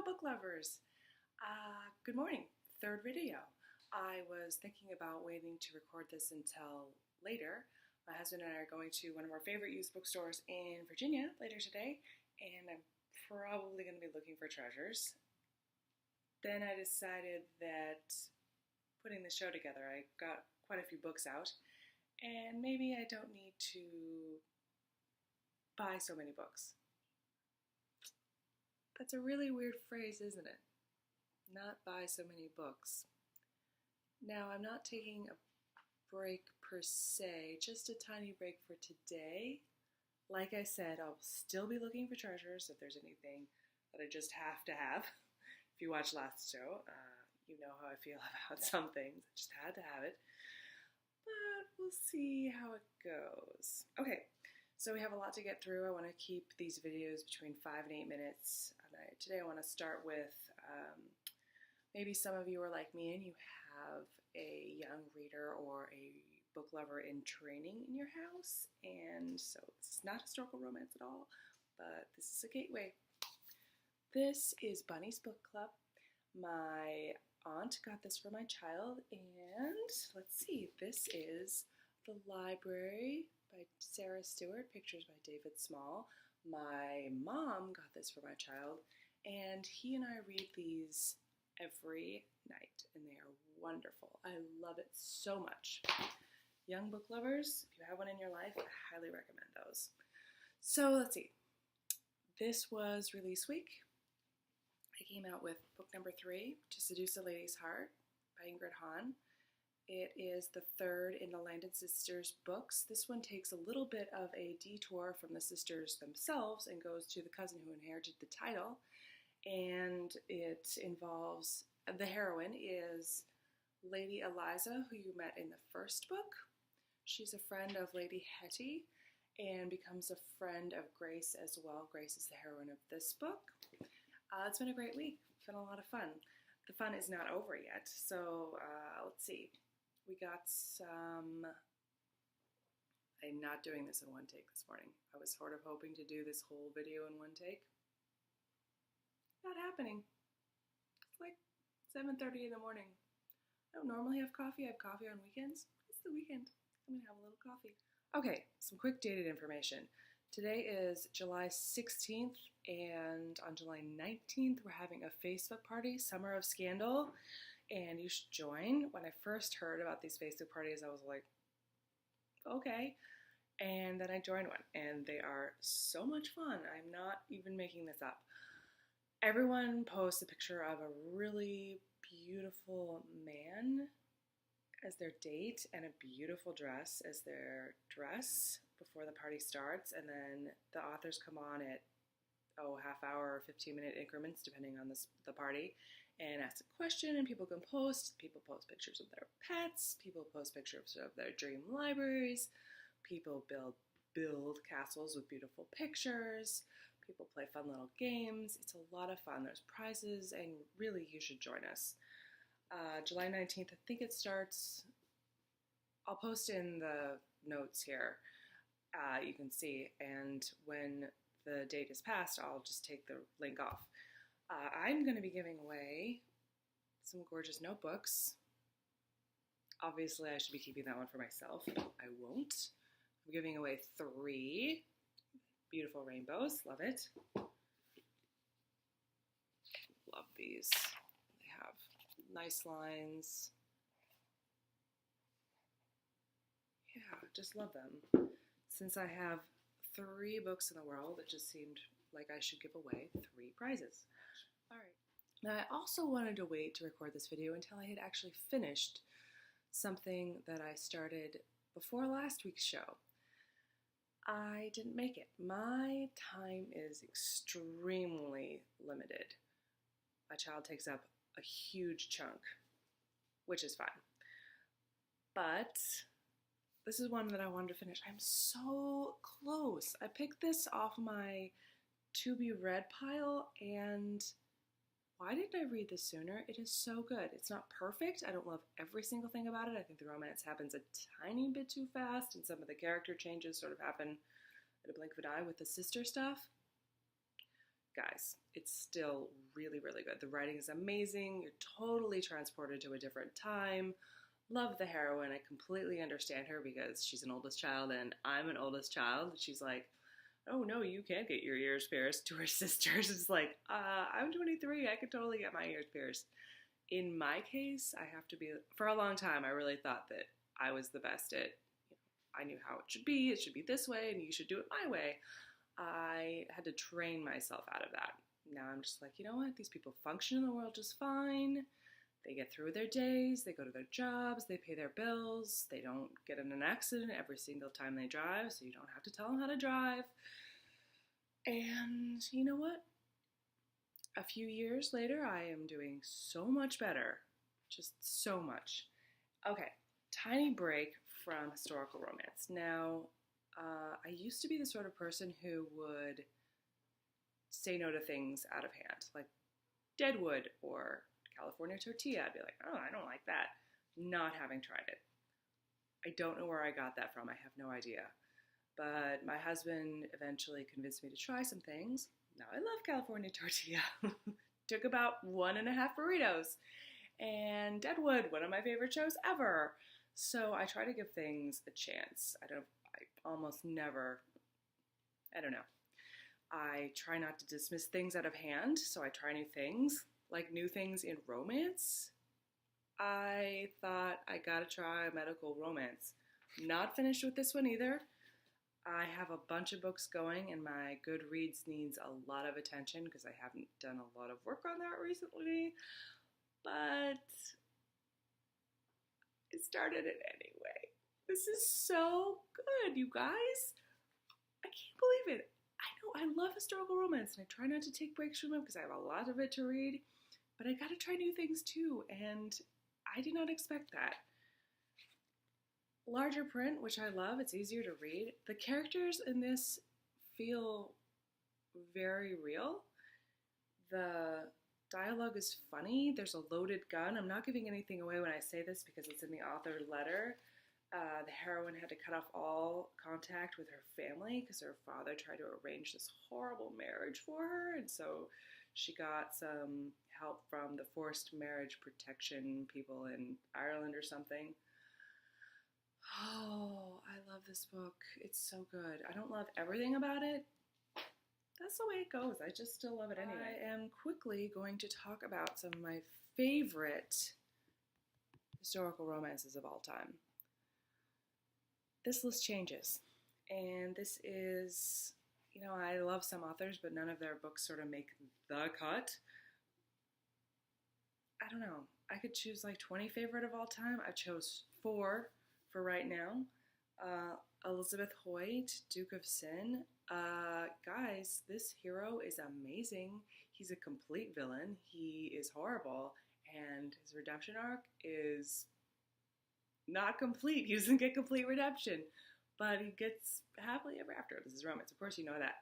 book lovers. Good morning. Third video. I was thinking about waiting to record this until later. My husband and I are going to one of our favorite used bookstores in Virginia later today, and I'm probably going to be looking for treasures. Then I decided that putting the show together, I got quite a few books out, and maybe I don't need to buy so many books. That's a really weird phrase, isn't it? Not buy so many books. Now, I'm not taking a break per se, just a tiny break for today. Like I said, I'll still be looking for treasures if there's anything that I just have to have. If you watched last show, you know how I feel about some things. I just had to have it. But we'll see how it goes. Okay, so we have a lot to get through. I want to keep these videos between 5 and 8 minutes. Today I want to start with maybe some of you are like me and you have a young reader or a book lover in training in your house, and so this is not historical romance at all, but this is a gateway. This is Bunny's Book Club. My aunt got this for my child, and let's see, this is The Library by Sarah Stewart, pictures by David Small. My mom got this for my child, and he and I read these every night, and they are wonderful. I love it so much. Young book lovers, if you have one in your life, I highly recommend those. So let's see. This was release week. I came out with book number 3, To Seduce a Lady's Heart by Ingrid Hahn. It is the third in the Landon sisters books. This one takes a little bit of a detour from the sisters themselves and goes to the cousin who inherited the title. And it involves, the heroine is Lady Eliza, who you met in the first book. She's a friend of Lady Hetty and becomes a friend of Grace as well. Grace is the heroine of this book. It's been a great week. It's been a lot of fun. The fun is not over yet, so let's see. We got some, I'm not doing this in one take this morning. I was sort of hoping to do this whole video in one take. Not happening. It's like 7:30 in the morning. I don't normally have coffee. I have coffee on weekends. It's the weekend. I'm going to have a little coffee. Okay, some quick dated information. Today is July 16th, and on July 19th, we're having a Facebook party, Summer of Scandal, and you should join. When I first heard about these Facebook parties, I was like, okay. And then I joined one, and they are so much fun. I'm not even making this up. Everyone posts a picture of a really beautiful man as their date and a beautiful dress as their dress before the party starts, and then the authors come on at half hour or 15-minute increments depending on the party and ask a question, and people can post. People post pictures of their pets, people post pictures of their dream libraries, people build castles with beautiful pictures, people play fun little games. It's a lot of fun. There's prizes, and really you should join us. July 19th, I think it starts. I'll post in the notes here. You can see, and when the date is passed, I'll just take the link off. I'm going to be giving away some gorgeous notebooks. Obviously, I should be keeping that one for myself, but I won't. I'm giving away 3 beautiful rainbows. Love it. Love these. They have nice lines. Yeah, just love them. Since I have 3 books in the world, it just seemed like I should give away 3 prizes. All right. Now, I also wanted to wait to record this video until I had actually finished something that I started before last week's show. I didn't make it. My time is extremely limited. My child takes up a huge chunk, which is fine. But this is one that I wanted to finish. I'm so close. I picked this off my to-be-read pile, and why didn't I read this sooner? It is so good. It's not perfect. I don't love every single thing about it. I think the romance happens a tiny bit too fast, and some of the character changes sort of happen at a blink of an eye with the sister stuff. guys, it's still really, really good. The writing is amazing. You're totally transported to a different time. Love the heroine. I completely understand her because she's an oldest child and I'm an oldest child. She's like, oh no, you can't get your ears pierced, to her sisters. It's like, I'm 23. I could totally get my ears pierced. In my case, I have to be, for a long time, I really thought that I was the best at, I knew how it should be. It should be this way and you should do it my way. I had to train myself out of that. Now I'm just like, you know what? These people function in the world just fine. They get through their days, they go to their jobs, they pay their bills, they don't get in an accident every single time they drive, so you don't have to tell them how to drive. And you know what? A few years later, I am doing so much better. Just so much. Okay, tiny break from historical romance. Now, I used to be the sort of person who would say no to things out of hand, like Deadwood or California tortilla. I'd be like, oh, I don't like that, not having tried it. I don't know where I got that from. I have no idea. But my husband eventually convinced me to try some things. Now I love California tortilla. Took about 1.5 burritos. And Deadwood, one of my favorite shows ever. So I try to give things a chance. I almost never, I don't know. I try not to dismiss things out of hand, so I try new things, like new things in romance. I thought I gotta try medical romance. Not finished with this one either. I have a bunch of books going and my Goodreads needs a lot of attention because I haven't done a lot of work on that recently, but I started it anyway. This is so good, you guys. I can't believe it. I know I love historical romance and I try not to take breaks from it because I have a lot of it to read, but I gotta try new things too, and I did not expect that. Larger print, which I love, it's easier to read. The characters in this feel very real. The dialogue is funny. There's a loaded gun. I'm not giving anything away when I say this because it's in the author's letter. The heroine had to cut off all contact with her family because her father tried to arrange this horrible marriage for her, and so she got some help from the forced marriage protection people in Ireland or something. Oh, I love this book. It's so good. I don't love everything about it. That's the way it goes. I just still love it anyway. I am quickly going to talk about some of my favorite historical romances of all time. This list changes. And this is, I love some authors, but none of their books sort of make the cut. I don't know. I could choose like 20 favorite of all time. I chose 4 for right now. Elizabeth Hoyt, Duke of Sin. Guys, this hero is amazing. He's a complete villain. He is horrible. And his redemption arc is not complete. He doesn't get complete redemption. But he gets happily ever after. This is romance. Of course you know that.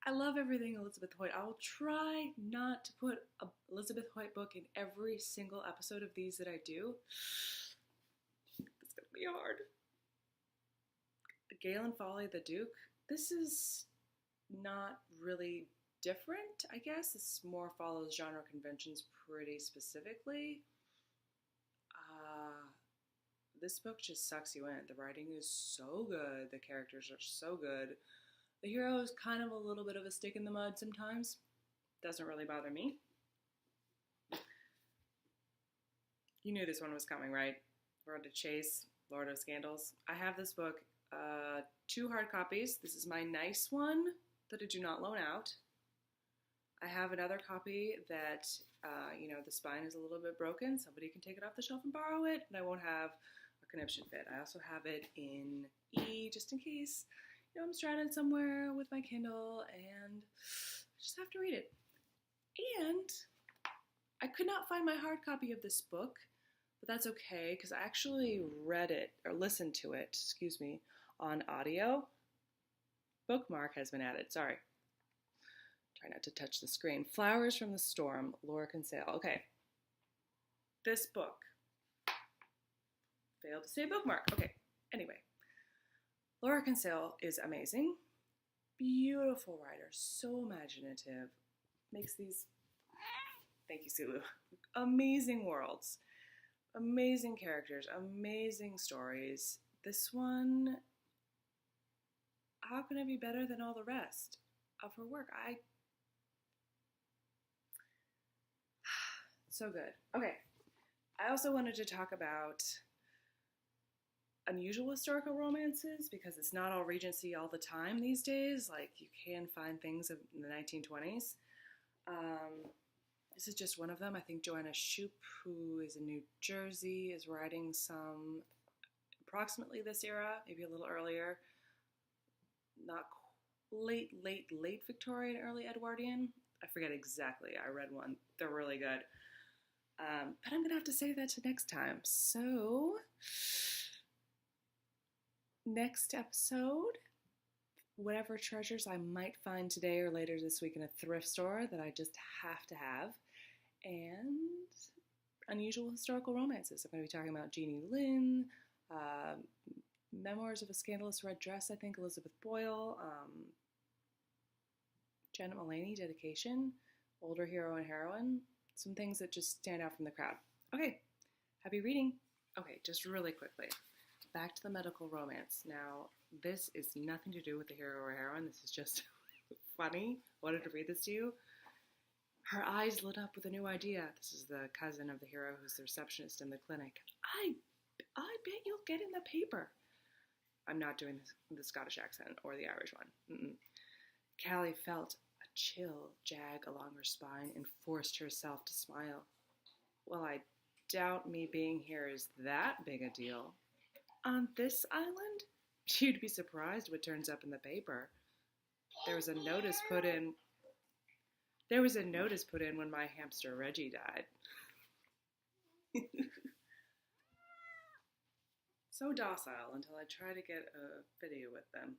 I love everything Elizabeth Hoyt. I will try not to put an Elizabeth Hoyt book in every single episode of these that I do. It's going to be hard. Galen Foley, the Duke. This is not really different, I guess. This more follows genre conventions pretty specifically. This book just sucks you in. The writing is so good. The characters are so good. The hero is kind of a little bit of a stick in the mud sometimes. Doesn't really bother me. You knew this one was coming, right? Lord of Chase, Lord of Scandals. I have this book, 2 hard copies. This is my nice one that I do not loan out. I have another copy that, the spine is a little bit broken. Somebody can take it off the shelf and borrow it, and I won't have a conniption fit. I also have it in E, just in case. I'm stranded somewhere with my Kindle and I just have to read it. And I could not find my hard copy of this book, but that's okay because I actually read it, or listened to it, on audio. Bookmark has been added, sorry. Try not to touch the screen. Flowers from the Storm, Laura Kinsale. Okay. This book. Failed to say bookmark. Okay. Anyway. Laura Kinsale is amazing. beautiful writer, so imaginative, makes these, thank you, Sulu, amazing worlds, amazing characters, amazing stories. This one, how can it be better than all the rest of her work? So good. Okay, I also wanted to talk about unusual historical romances because it's not all Regency all the time these days. Like, you can find things in the 1920s. This is just one of them. I think Joanna Shoup, who is in New Jersey, is writing some approximately this era, maybe a little earlier. Not late Victorian, early Edwardian. I forget exactly. I read one. They're really good. But I'm going to have to save that to next time. So, next episode, whatever treasures I might find today or later this week in a thrift store that I just have to have. And unusual historical romances. I'm going to be talking about Jeannie Lynn, Memoirs of a Scandalous Red Dress, I think, Elizabeth Boyle, Janet Mullaney, Dedication, Older Hero and Heroine, some things that just stand out from the crowd. Okay, happy reading. Okay, just really quickly, back to the medical romance. Now, this is nothing to do with the hero or heroine. This is just funny. I wanted to read this to you. Her eyes lit up with a new idea. This is the cousin of the hero who's the receptionist in the clinic. I bet you'll get in the paper. I'm not doing the Scottish accent or the Irish one. Callie felt a chill jag along her spine and forced herself to smile. Well, I doubt me being here is that big a deal. On this island? You'd be surprised what turns up in the paper. There was a notice put in when my hamster Reggie died. So docile until I try to get a video with them.